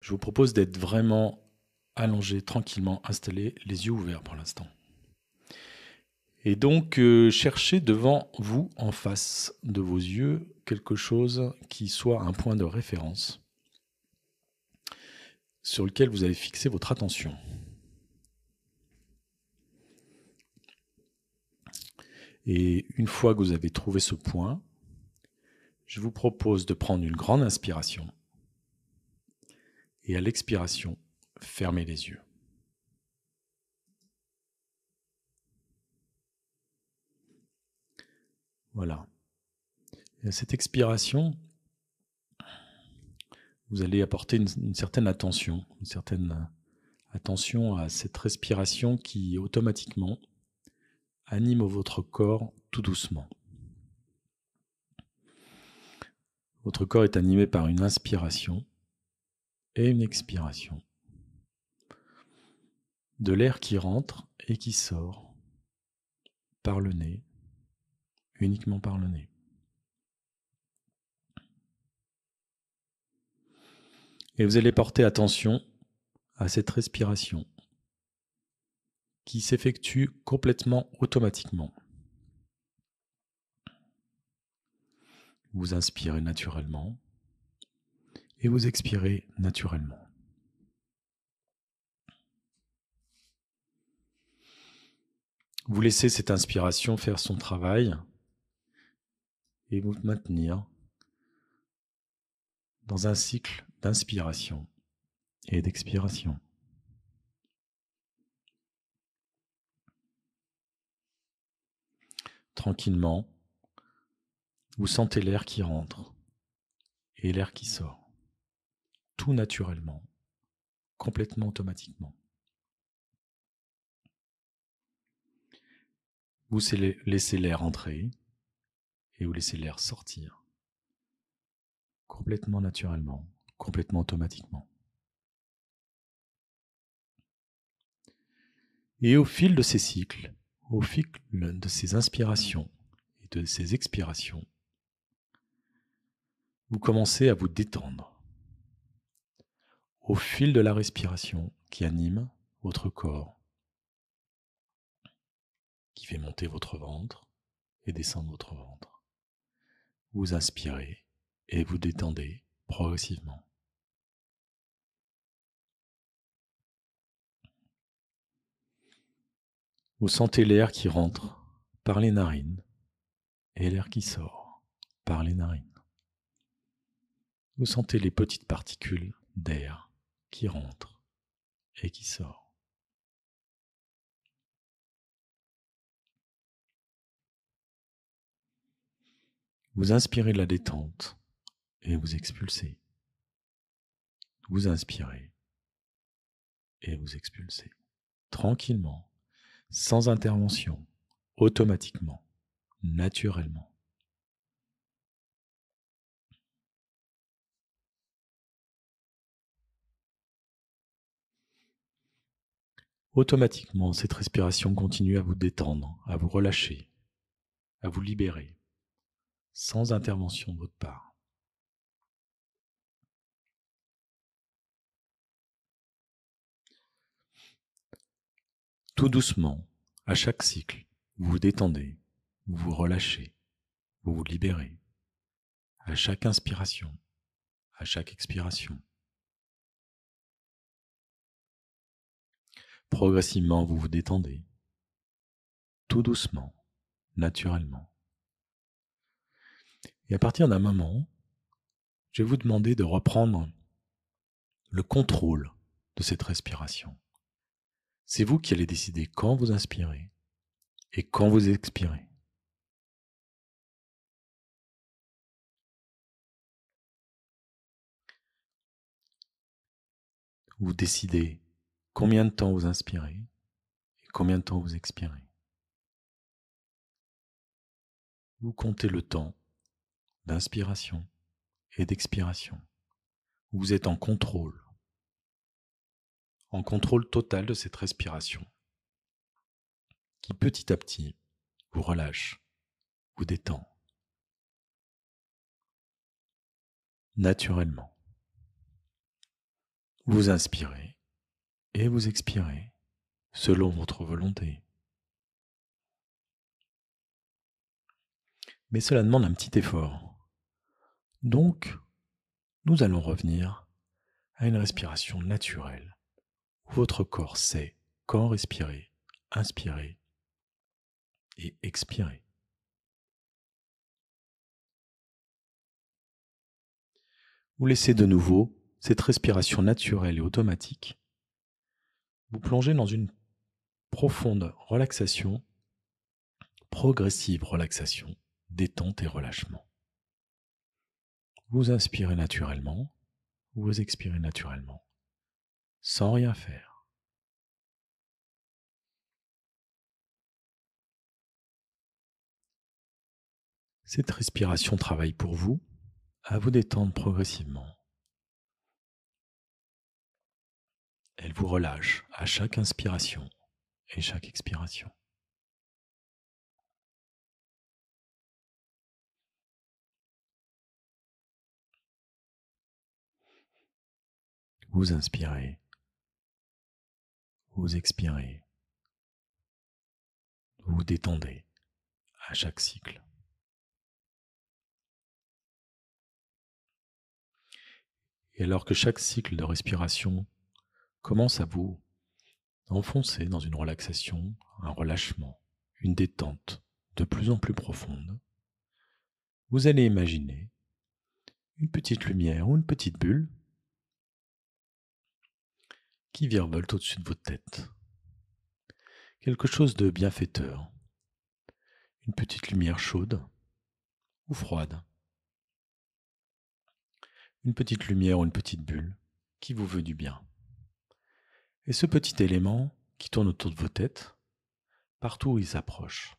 Je vous propose d'être vraiment allongé, tranquillement, installé, les yeux ouverts pour l'instant. Et donc, cherchez devant vous, en face de vos yeux, quelque chose qui soit un point de référence sur lequel vous avez fixé votre attention. Et une fois que vous avez trouvé ce point, je vous propose de prendre une grande inspiration et à l'expiration, fermez les yeux. Voilà. Et à cette expiration, vous allez apporter une certaine attention à cette respiration qui automatiquement anime votre corps tout doucement. Votre corps est animé par une inspiration et une expiration. De l'air qui rentre et qui sort par le nez, uniquement par le nez. Et vous allez porter attention à cette respiration qui s'effectue complètement automatiquement. Vous inspirez naturellement et vous expirez naturellement. Vous laissez cette inspiration faire son travail et vous maintenir dans un cycle d'inspiration et d'expiration. Tranquillement, vous sentez l'air qui rentre et l'air qui sort, tout naturellement, complètement automatiquement. Vous laissez l'air entrer et vous laissez l'air sortir, complètement naturellement, complètement automatiquement. Et au fil de ces cycles, au fil de ces inspirations et de ces expirations, vous commencez à vous détendre. Au fil de la respiration qui anime votre corps, qui fait monter votre ventre et descendre votre ventre. Vous inspirez et vous détendez progressivement. Vous sentez l'air qui rentre par les narines et l'air qui sort par les narines. Vous sentez les petites particules d'air qui rentrent et qui sortent. Vous inspirez de la détente et vous expulsez. Vous inspirez et vous expulsez. Tranquillement, sans intervention, automatiquement, naturellement. Automatiquement, cette respiration continue à vous détendre, à vous relâcher, à vous libérer, sans intervention de votre part. Tout doucement, à chaque cycle, vous vous détendez, vous vous relâchez, vous vous libérez. À chaque inspiration, à chaque expiration. Progressivement, vous vous détendez, tout doucement, naturellement. Et à partir d'un moment, je vais vous demander de reprendre le contrôle de cette respiration. C'est vous qui allez décider quand vous inspirez et quand vous expirez. Vous décidez combien de temps vous inspirez et combien de temps vous expirez. Vous comptez le temps d'inspiration et d'expiration. Vous êtes en contrôle total de cette respiration qui petit à petit vous relâche, vous détend naturellement. Vous inspirez et vous expirez selon votre volonté. Mais cela demande un petit effort. Donc, nous allons revenir à une respiration naturelle, où votre corps sait quand respirer, inspirer et expirer. Vous laissez de nouveau cette respiration naturelle et automatique vous plonger dans une profonde relaxation, progressive relaxation, détente et relâchement. Vous inspirez naturellement, vous expirez naturellement, sans rien faire. Cette respiration travaille pour vous, à vous détendre progressivement. Elle vous relâche à chaque inspiration et chaque expiration. Vous inspirez, vous expirez, vous vous détendez à chaque cycle. Et alors que chaque cycle de respiration commence à vous enfoncer dans une relaxation, un relâchement, une détente de plus en plus profonde, vous allez imaginer une petite lumière ou une petite bulle qui virevolte au-dessus de votre tête. Quelque chose de bienfaiteur. Une petite lumière chaude ou froide. Une petite lumière ou une petite bulle qui vous veut du bien. Et ce petit élément qui tourne autour de vos têtes, partout où il s'approche,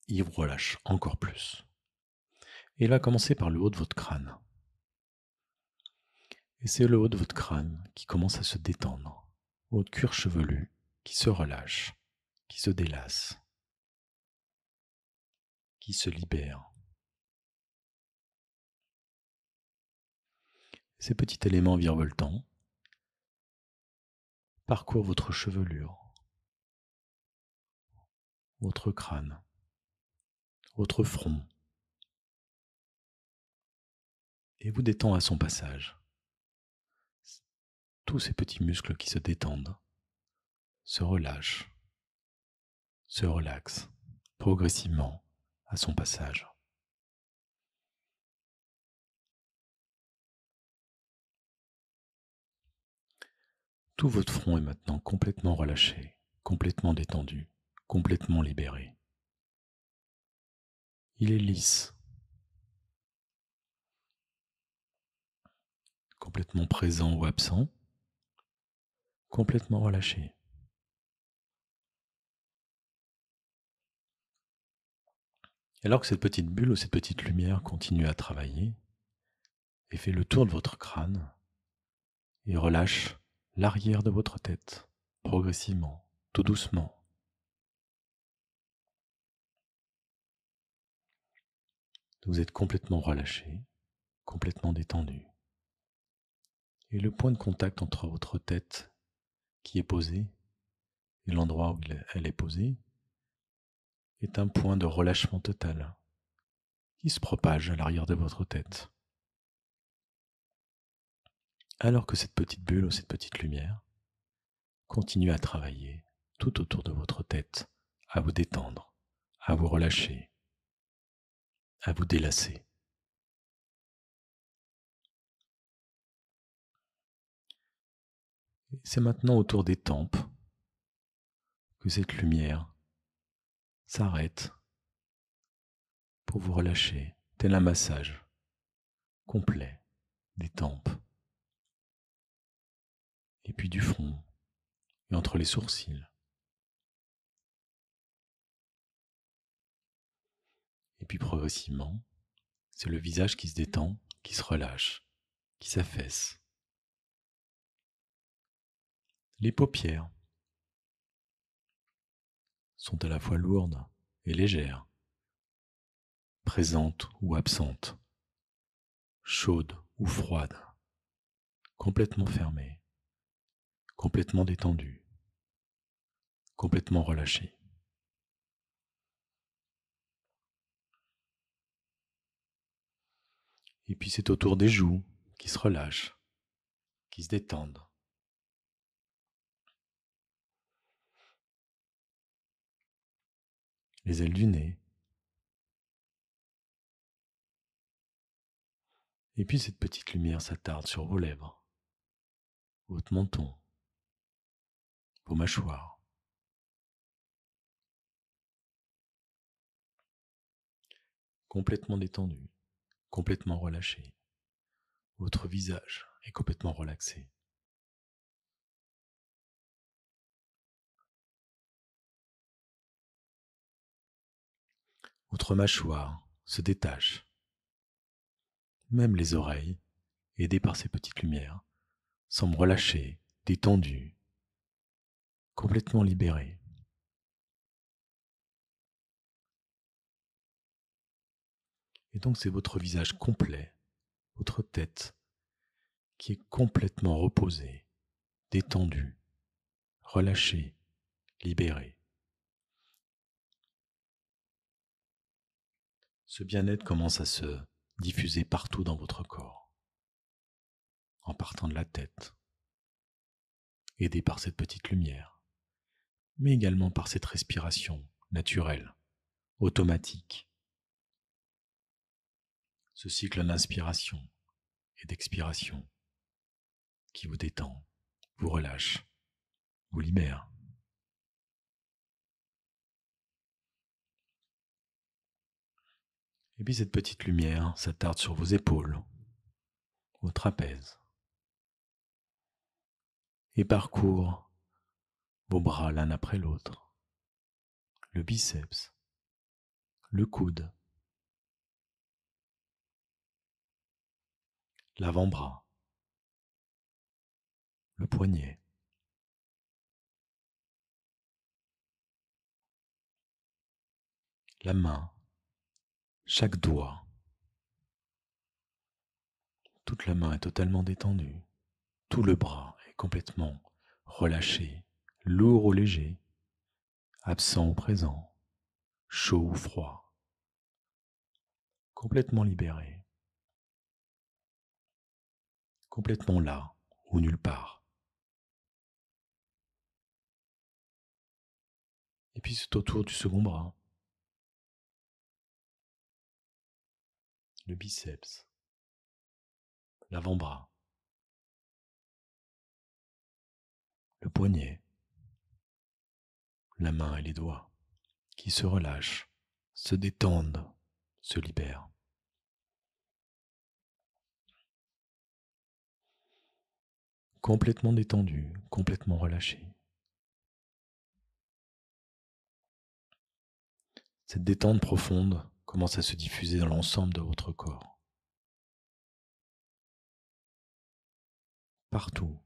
il vous relâche encore plus. Et il va commencer par le haut de votre crâne. Et c'est le haut de votre crâne qui commence à se détendre. Votre cuir chevelu qui se relâche, qui se délasse, qui se libère. Ces petits éléments virevoltants parcourent votre chevelure, votre crâne, votre front, et vous détend à son passage. Tous ces petits muscles qui se détendent, se relâchent, se relaxent progressivement à son passage. Tout votre front est maintenant complètement relâché, complètement détendu, complètement libéré. Il est lisse, complètement présent ou absent, complètement relâché. Alors que cette petite bulle ou cette petite lumière continue à travailler et fait le tour de votre crâne et relâche l'arrière de votre tête, progressivement, tout doucement. Vous êtes complètement relâché, complètement détendu. Et le point de contact entre votre tête qui est posée et l'endroit où elle est posée est un point de relâchement total qui se propage à l'arrière de votre tête. Alors que cette petite bulle ou cette petite lumière continue à travailler tout autour de votre tête, à vous détendre, à vous relâcher, à vous délasser. C'est maintenant autour des tempes que cette lumière s'arrête pour vous relâcher, tel un massage complet des tempes, et puis du front, et entre les sourcils. Et puis progressivement, c'est le visage qui se détend, qui se relâche, qui s'affaisse. Les paupières sont à la fois lourdes et légères, présentes ou absentes, chaudes ou froides, complètement fermé, complètement détendu, complètement relâché. Et puis c'est autour des joues qui se relâchent, qui se détendent. Les ailes du nez. Et puis cette petite lumière s'attarde sur vos lèvres, votre menton, vos mâchoires. Complètement détendu, complètement relâché. Votre visage est complètement relaxé. Votre mâchoire se détache. Même les oreilles, aidées par ces petites lumières, semblent relâchées, détendues, complètement libérées. Et donc c'est votre visage complet, votre tête, qui est complètement reposée, détendue, relâchée, libérée. Ce bien-être commence à se diffuser partout dans votre corps, en partant de la tête, aidé par cette petite lumière, mais également par cette respiration naturelle, automatique, ce cycle d'inspiration et d'expiration qui vous détend, vous relâche, vous libère. Et puis cette petite lumière s'attarde sur vos épaules, vos trapèzes, et parcourt vos bras l'un après l'autre, le biceps, le coude, l'avant-bras, le poignet, la main, chaque doigt. Toute la main est totalement détendue, tout le bras est complètement relâché, lourd ou léger, absent ou présent, chaud ou froid, complètement libéré, complètement là ou nulle part. Et puis c'est autour du second bras, le biceps, l'avant-bras, le poignet, la main et les doigts qui se relâchent, se détendent, se libèrent. Complètement détendu, complètement relâché. Cette détente profonde commence à se diffuser dans l'ensemble de votre corps. Partout.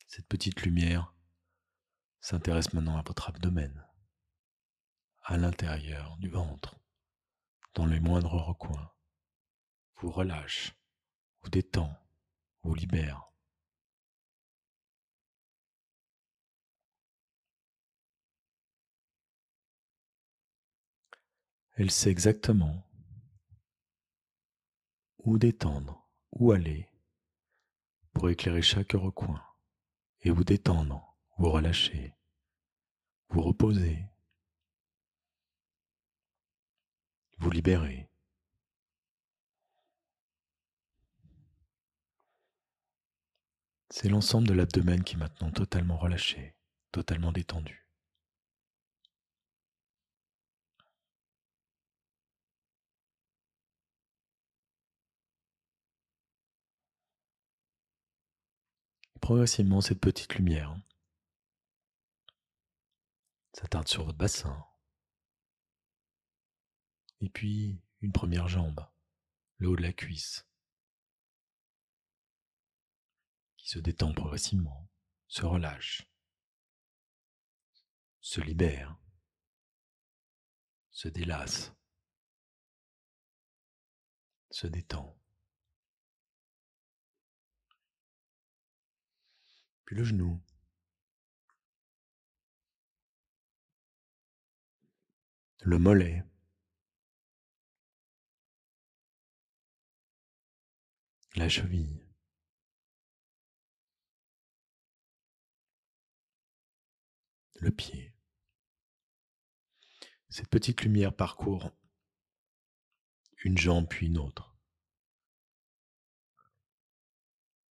Cette petite lumière s'intéresse maintenant à votre abdomen, à l'intérieur du ventre, dans les moindres recoins. Vous relâche, vous détend, vous libère. Elle sait exactement où détendre, où aller, pour éclairer chaque recoin, et vous détendre, vous relâcher, vous reposer, vous libérer. C'est l'ensemble de l'abdomen qui est maintenant totalement relâché, totalement détendu. Et progressivement, cette petite lumière s'attarde sur votre bassin, et puis une première jambe, le haut de la cuisse, qui se détend progressivement, se relâche, se libère, se délasse, se détend. puis le genou, le mollet, la cheville, le pied. Cette petite lumière parcourt une jambe puis une autre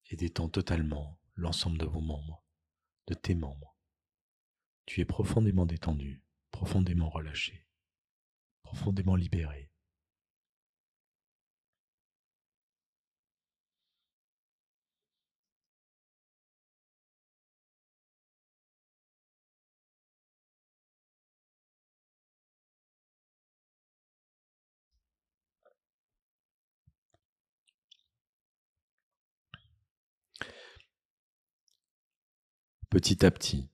et détend totalement l'ensemble de vos membres, de tes membres. Tu es profondément détendu, profondément relâché, profondément libéré. Petit à petit,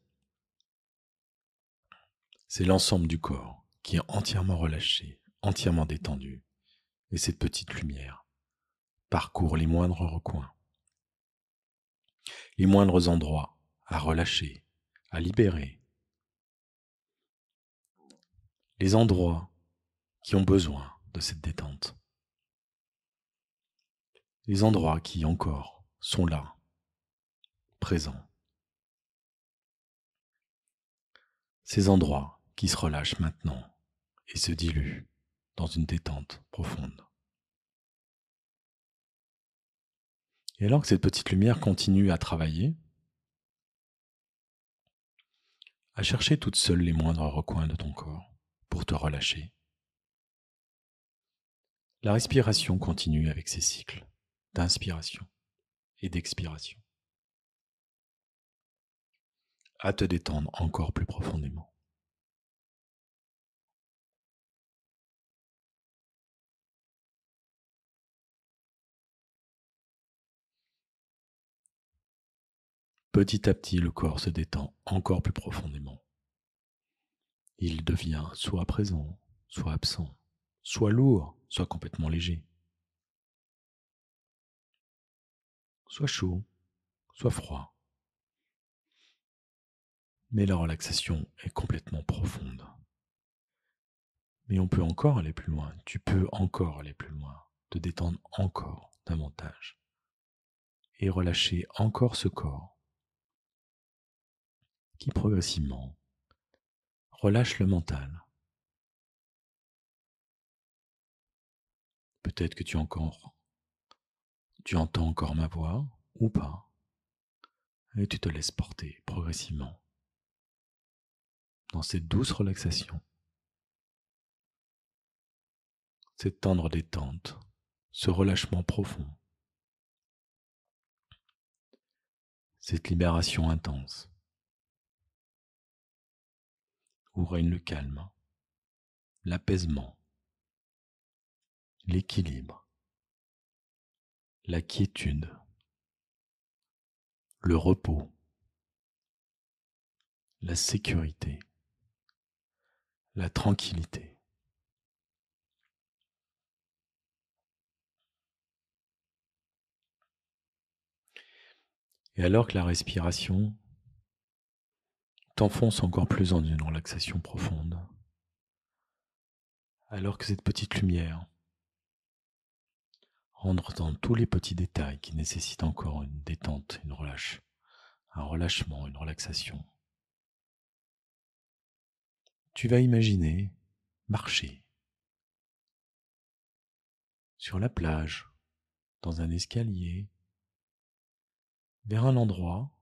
c'est l'ensemble du corps qui est entièrement relâché, entièrement détendu, et cette petite lumière parcourt les moindres recoins, les moindres endroits à relâcher, à libérer, les endroits qui ont besoin de cette détente, les endroits qui encore sont là, présents, ces endroits qui se relâchent maintenant et se diluent dans une détente profonde. Et alors que cette petite lumière continue à travailler, à chercher toute seule les moindres recoins de ton corps pour te relâcher, la respiration continue avec ses cycles d'inspiration et d'expiration, à te détendre encore plus profondément. Petit à petit, le corps se détend encore plus profondément. Il devient soit présent, soit absent, soit lourd, soit complètement léger, soit chaud, soit froid. Mais la relaxation est complètement profonde. Mais on peut encore aller plus loin, tu peux encore aller plus loin, te détendre encore davantage et relâcher encore ce corps qui progressivement relâche le mental. Peut-être que tu entends encore ma voix ou pas, et tu te laisses porter progressivement dans cette douce relaxation, cette tendre détente, ce relâchement profond, cette libération intense, où règne le calme, l'apaisement, l'équilibre, la quiétude, le repos, la sécurité, la tranquillité. Et alors que la respiration t'enfonce encore plus dans une relaxation profonde, alors que cette petite lumière rentre dans tous les petits détails qui nécessitent encore une détente, un relâchement, une relaxation, tu vas imaginer marcher sur la plage, dans un escalier, vers un endroit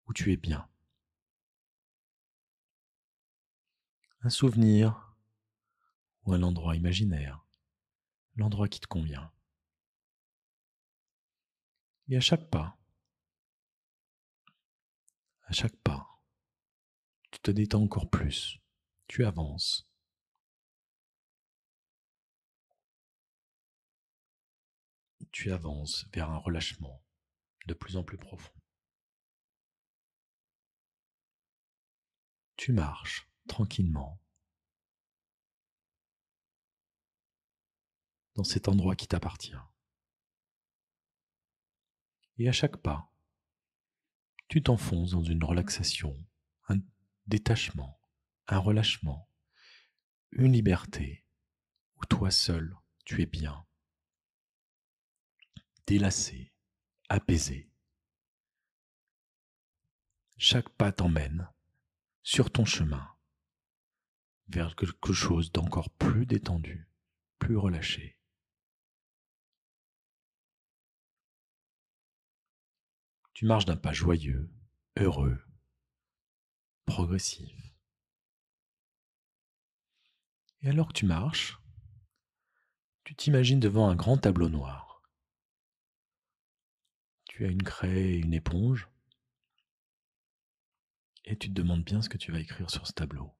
où tu es bien. Un souvenir ou un endroit imaginaire, l'endroit qui te convient. Et à chaque pas, tu te détends encore plus, tu avances. Tu avances vers un relâchement de plus en plus profond. Tu marches tranquillement dans cet endroit qui t'appartient. Et à chaque pas, Tu t'enfonces dans une relaxation, un détachement, un relâchement, une liberté où toi seul, tu es bien, délassé, apaisé. Chaque pas t'emmène sur ton chemin vers quelque chose d'encore plus détendu, plus relâché. Tu marches d'un pas joyeux, heureux, progressif. Et alors que tu marches, tu t'imagines devant un grand tableau noir. Tu as une craie et une éponge, et tu te demandes bien ce que tu vas écrire sur ce tableau.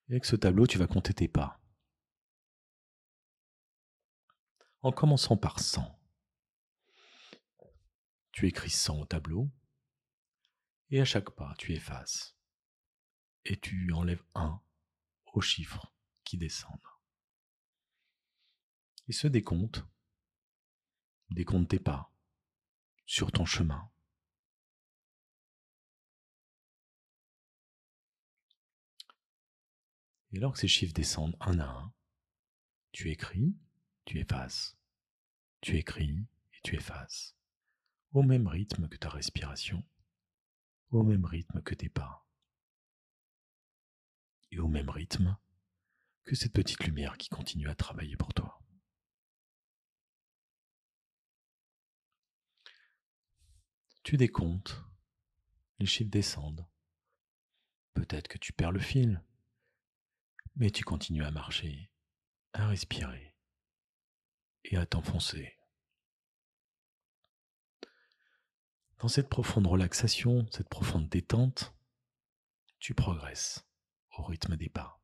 Et avec ce tableau, tu vas compter tes pas, en commençant par 100. Tu écris 100 au tableau, et à chaque pas, tu effaces, et tu enlèves 1 aux chiffres qui descendent. Et ce décompte tes pas sur ton chemin. Et alors que ces chiffres descendent un à un, tu écris, tu effaces, tu écris et tu effaces, au même rythme que ta respiration, au même rythme que tes pas, et au même rythme que cette petite lumière qui continue à travailler pour toi. Tu décomptes, les chiffres descendent. Peut-être que tu perds le fil, mais tu continues à marcher, à respirer et à t'enfoncer. Dans cette profonde relaxation, cette profonde détente, tu progresses au rythme des pas.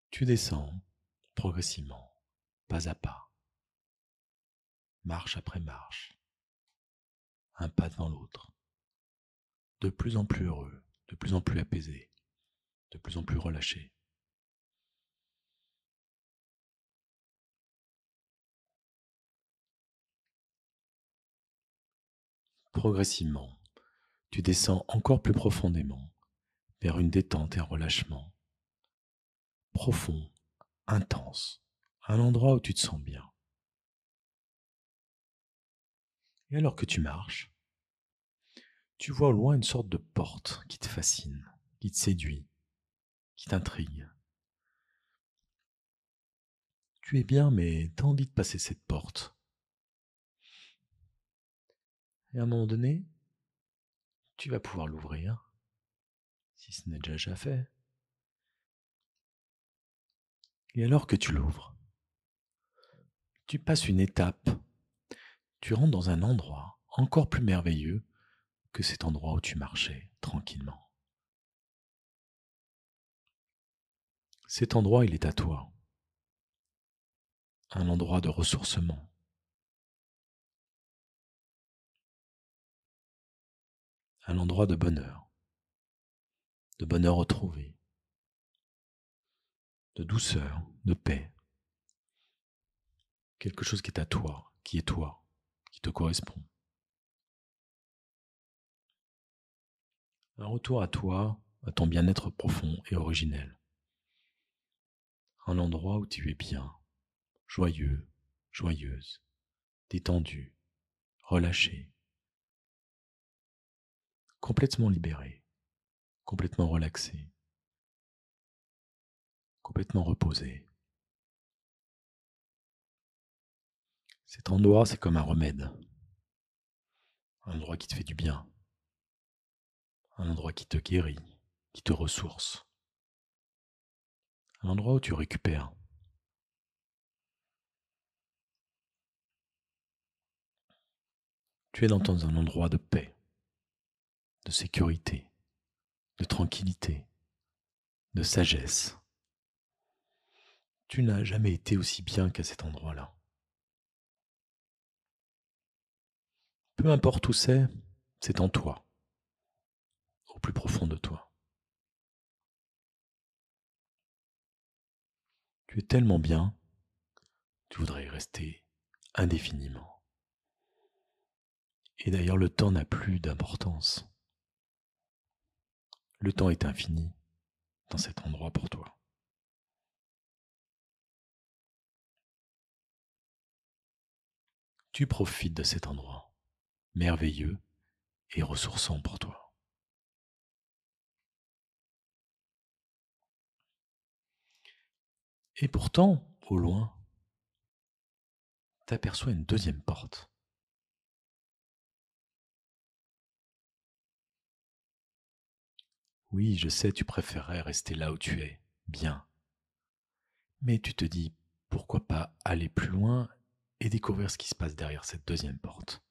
Tu descends progressivement, pas à pas, marche après marche, un pas devant l'autre, de plus en plus heureux, de plus en plus apaisé, de plus en plus relâché. Progressivement, tu descends encore plus profondément vers une détente et un relâchement profond, intense, un endroit où tu te sens bien. Et alors que tu marches, tu vois au loin une sorte de porte qui te fascine, qui te séduit, qui t'intrigue. Tu es bien, mais t'as envie de passer cette porte. Et à un moment donné, tu vas pouvoir l'ouvrir, si ce n'est déjà fait. Et alors que tu l'ouvres, tu passes une étape, tu rentres dans un endroit encore plus merveilleux que cet endroit où tu marchais tranquillement. Cet endroit, il est à toi, un endroit de ressourcement, un endroit de bonheur retrouvé, de douceur, de paix, quelque chose qui est à toi, qui te correspond. Un retour à toi, à ton bien-être profond et originel. Un endroit où tu es bien, joyeux, joyeuse, détendu, relâché, complètement libéré, complètement relaxé, complètement reposé. Cet endroit, c'est comme un remède, un endroit qui te fait du bien, un endroit qui te guérit, qui te ressource, un endroit où tu récupères. Tu es dans un endroit de paix, de sécurité, de tranquillité, de sagesse. Tu n'as jamais été aussi bien qu'à cet endroit-là. Peu importe où c'est en toi, au plus profond de toi. Tu es tellement bien, tu voudrais y rester indéfiniment. Et d'ailleurs, le temps n'a plus d'importance. Le temps est infini dans cet endroit pour toi. Tu profites de cet endroit, merveilleux et ressourçant pour toi. Et pourtant, au loin, t'aperçois une deuxième porte. Oui, je sais, tu préférerais rester là où tu es, bien. Mais tu te dis, pourquoi pas aller plus loin et découvrir ce qui se passe derrière cette deuxième porte.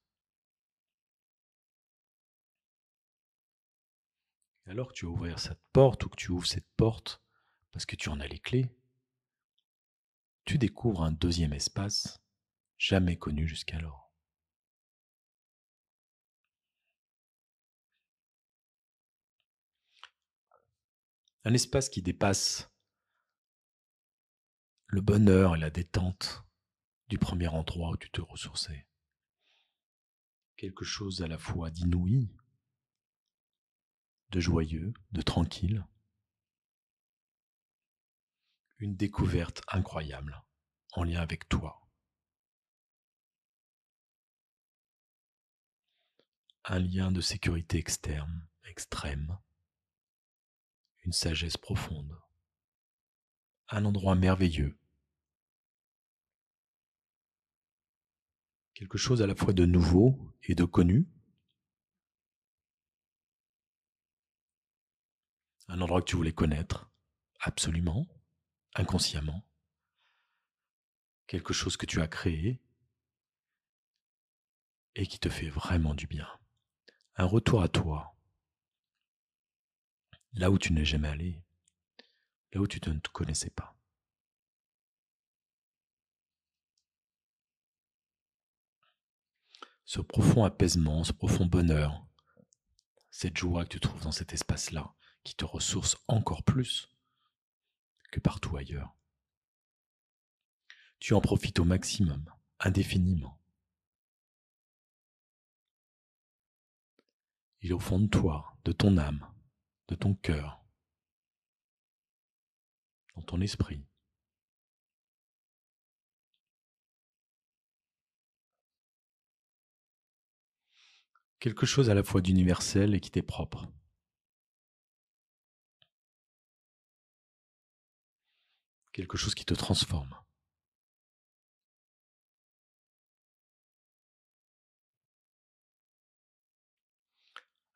Alors que tu vas ouvrir cette porte ou que tu ouvres cette porte, parce que tu en as les clés, tu découvres un deuxième espace jamais connu jusqu'alors. Un espace qui dépasse le bonheur et la détente du premier endroit où tu te ressourçais. Quelque chose à la fois d'inouï, de joyeux, de tranquille. Une découverte incroyable en lien avec toi. Un lien de sécurité externe, extrême. Une sagesse profonde. Un endroit merveilleux. Quelque chose à la fois de nouveau et de connu. Un endroit que tu voulais connaître, absolument, inconsciemment. Quelque chose que tu as créé et qui te fait vraiment du bien. Un retour à toi, là où tu n'es jamais allé, là où tu ne te connaissais pas. Ce profond apaisement, ce profond bonheur, cette joie que tu trouves dans cet espace-là, qui te ressource encore plus que partout ailleurs. Tu en profites au maximum, indéfiniment. Il est au fond de toi, de ton âme, de ton cœur, dans ton esprit. Quelque chose à la fois d'universel et qui t'est propre. Quelque chose qui te transforme.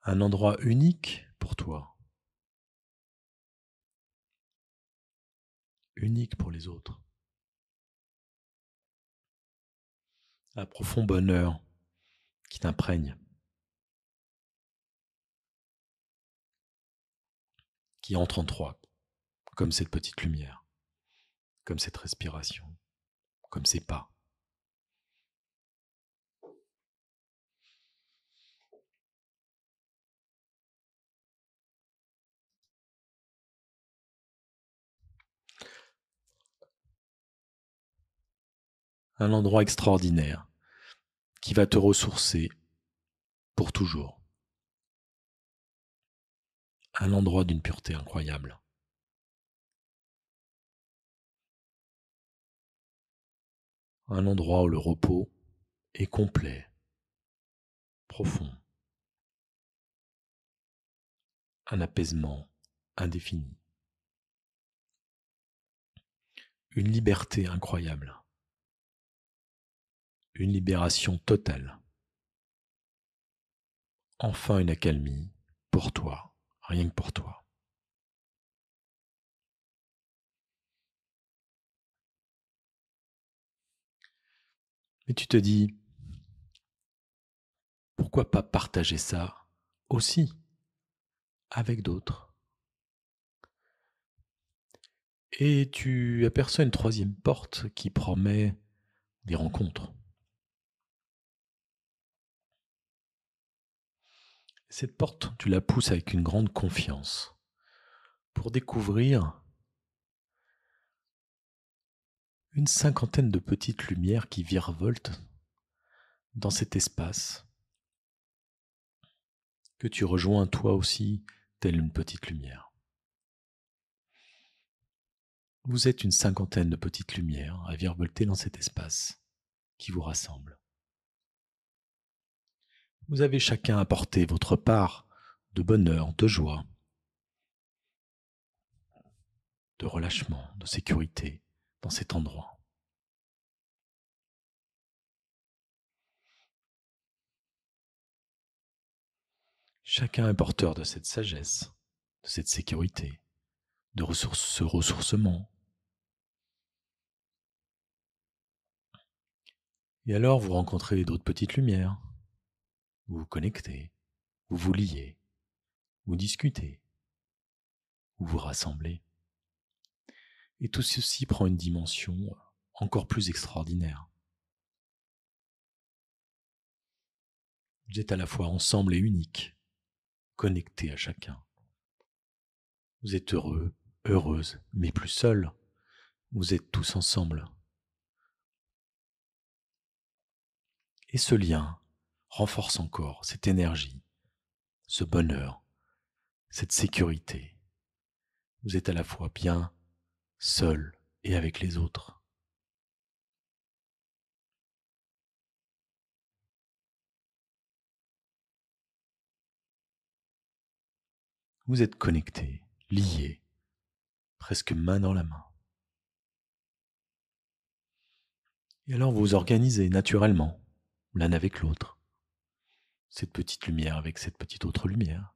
Un endroit unique pour toi. Unique pour les autres. Un profond bonheur qui t'imprègne. Qui entre en toi, comme cette petite lumière, comme cette respiration, comme ces pas. Un endroit extraordinaire qui va te ressourcer pour toujours. Un endroit d'une pureté incroyable. Un endroit où le repos est complet, profond. Un apaisement indéfini. Une liberté incroyable. Une libération totale. Enfin une accalmie pour toi, rien que pour toi. Et tu te dis, pourquoi pas partager ça aussi avec d'autres? Et tu aperçois une troisième porte qui promet des rencontres. Cette porte, tu la pousses avec une grande confiance pour découvrir une cinquantaine de petites lumières qui virevoltent dans cet espace que tu rejoins toi aussi, telle une petite lumière. Vous êtes une cinquantaine de petites lumières à virevolter dans cet espace qui vous rassemble. Vous avez chacun apporté votre part de bonheur, de joie, de relâchement, de sécurité dans cet endroit. Chacun est porteur de cette sagesse, de cette sécurité, de ce ressourcement. Et alors vous rencontrez d'autres petites lumières, vous vous connectez, vous vous liez, vous discutez, vous vous rassemblez. Et tout ceci prend une dimension encore plus extraordinaire. Vous êtes à la fois ensemble et unique, connectés à chacun. Vous êtes heureux, heureuse, mais plus seul. Vous êtes tous ensemble. Et ce lien renforce encore cette énergie, ce bonheur, cette sécurité. Vous êtes à la fois bien, seul et avec les autres. Vous êtes connectés, liés, presque main dans la main. Et alors vous vous organisez naturellement, l'un avec l'autre. Cette petite lumière avec cette petite autre lumière.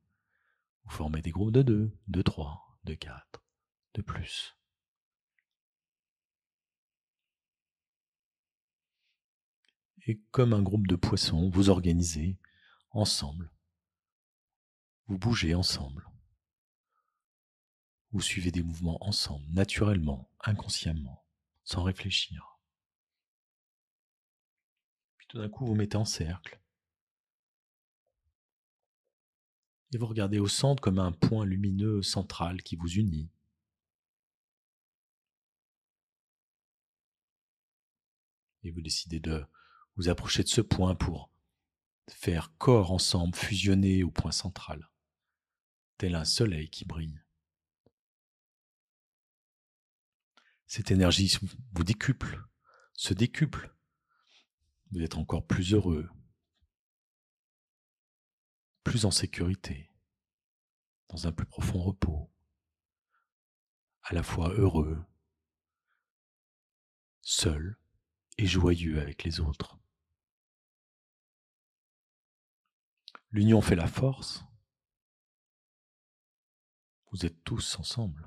Vous formez des groupes de 2, de 3, de 4, de plus. Et comme un groupe de poissons, vous organisez ensemble. Vous bougez ensemble. Vous suivez des mouvements ensemble, naturellement, inconsciemment, sans réfléchir. Puis tout d'un coup, vous mettez en cercle. Et vous regardez au centre comme un point lumineux central qui vous unit. Et vous décidez de vous approcher de ce point pour faire corps ensemble, fusionner au point central, tel un soleil qui brille. Cette énergie vous décuple, se décuple. Vous êtes encore plus heureux, plus en sécurité, dans un plus profond repos, à la fois heureux, seul et joyeux avec les autres. L'union fait la force. Vous êtes tous ensemble,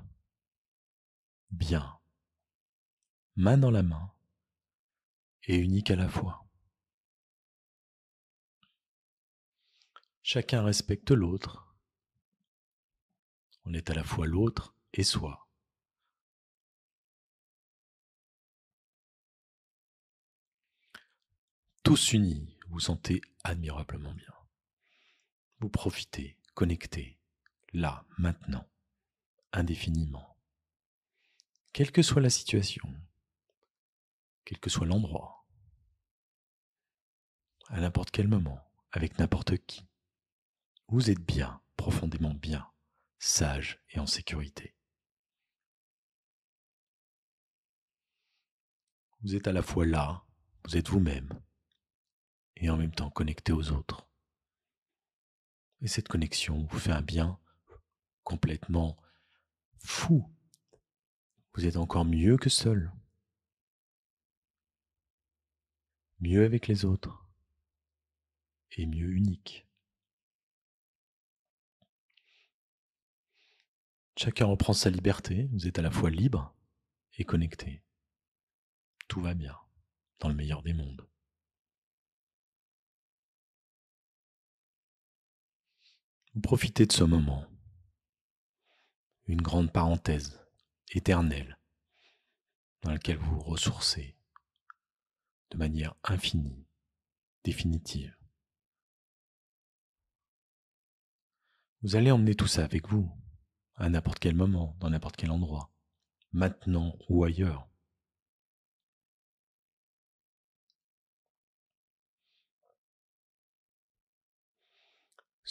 bien, main dans la main et uniques à la fois. Chacun respecte l'autre. On est à la fois l'autre et soi. Tous unis, vous sentez admirablement bien. Vous profitez, connectez, là, maintenant, indéfiniment. Quelle que soit la situation, quel que soit l'endroit, à n'importe quel moment, avec n'importe qui, vous êtes bien, profondément bien, sage et en sécurité. Vous êtes à la fois là, vous êtes vous-même, et en même temps connecté aux autres. Et cette connexion vous fait un bien complètement fou. Vous êtes encore mieux que seul, mieux avec les autres, et mieux unique. Chacun reprend sa liberté, vous êtes à la fois libre et connecté. Tout va bien, dans le meilleur des mondes. Vous profitez de ce moment, une grande parenthèse éternelle, dans laquelle vous vous ressourcez de manière infinie, définitive. Vous allez emmener tout ça avec vous, à n'importe quel moment, dans n'importe quel endroit, maintenant ou ailleurs.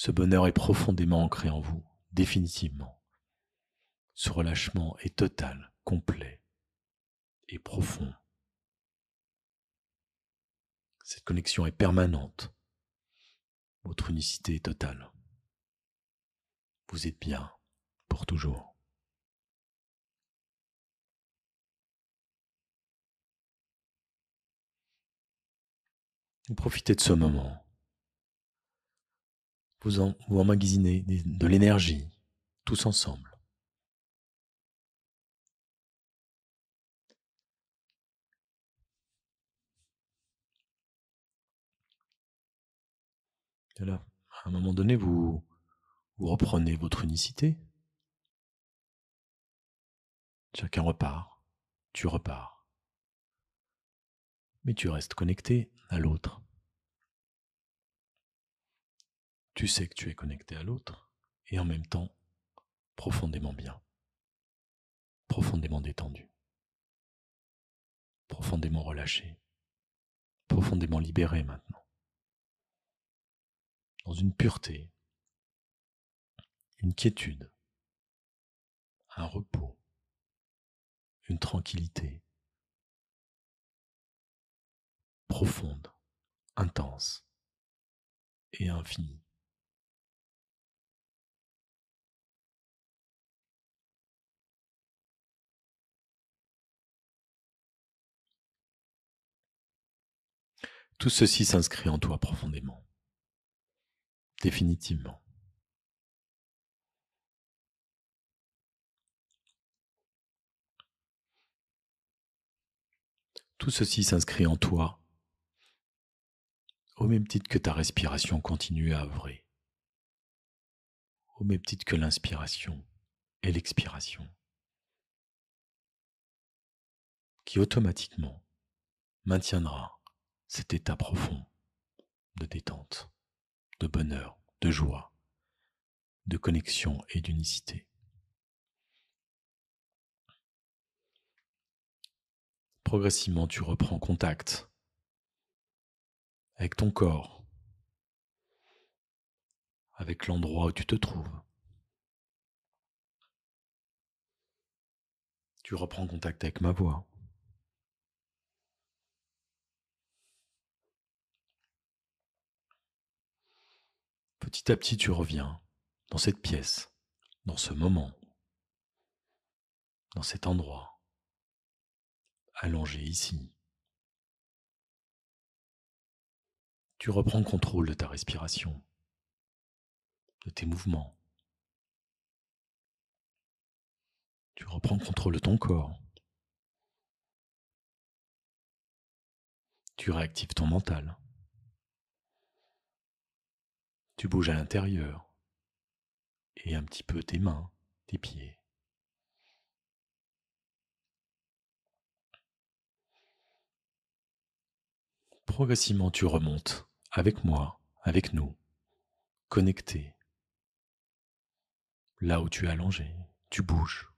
Ce bonheur est profondément ancré en vous, définitivement. Ce relâchement est total, complet et profond. Cette connexion est permanente. Votre unicité est totale. Vous êtes bien pour toujours. Vous profitez de ce moment. Vous emmagasinez de l'énergie, tous ensemble. Et là, à un moment donné, vous reprenez votre unicité. Chacun repart. Tu repars. Mais tu restes connecté à l'autre. Tu sais que tu es connecté à l'autre et en même temps profondément bien, profondément détendu, profondément relâché, profondément libéré maintenant, dans une pureté, une quiétude, un repos, une tranquillité profonde, intense et infinie. Tout ceci s'inscrit en toi profondément, définitivement. Tout ceci s'inscrit en toi au même titre que ta respiration continue à œuvrer, au même titre que l'inspiration et l'expiration, qui automatiquement maintiendra cet état profond de détente, de bonheur, de joie, de connexion et d'unicité. Progressivement, tu reprends contact avec ton corps, avec l'endroit où tu te trouves. Tu reprends contact avec ma voix. Petit à petit, tu reviens dans cette pièce, dans ce moment, dans cet endroit, allongé ici. Tu reprends contrôle de ta respiration, de tes mouvements. Tu reprends contrôle de ton corps. Tu réactives ton mental. Tu bouges à l'intérieur et un petit peu tes mains, tes pieds. Progressivement, tu remontes avec moi, avec nous, connecté. Là où tu es allongé, tu bouges.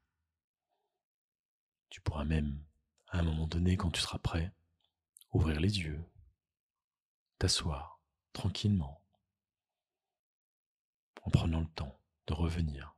Tu pourras même, à un moment donné, quand tu seras prêt, ouvrir les yeux, t'asseoir tranquillement, en prenant le temps de revenir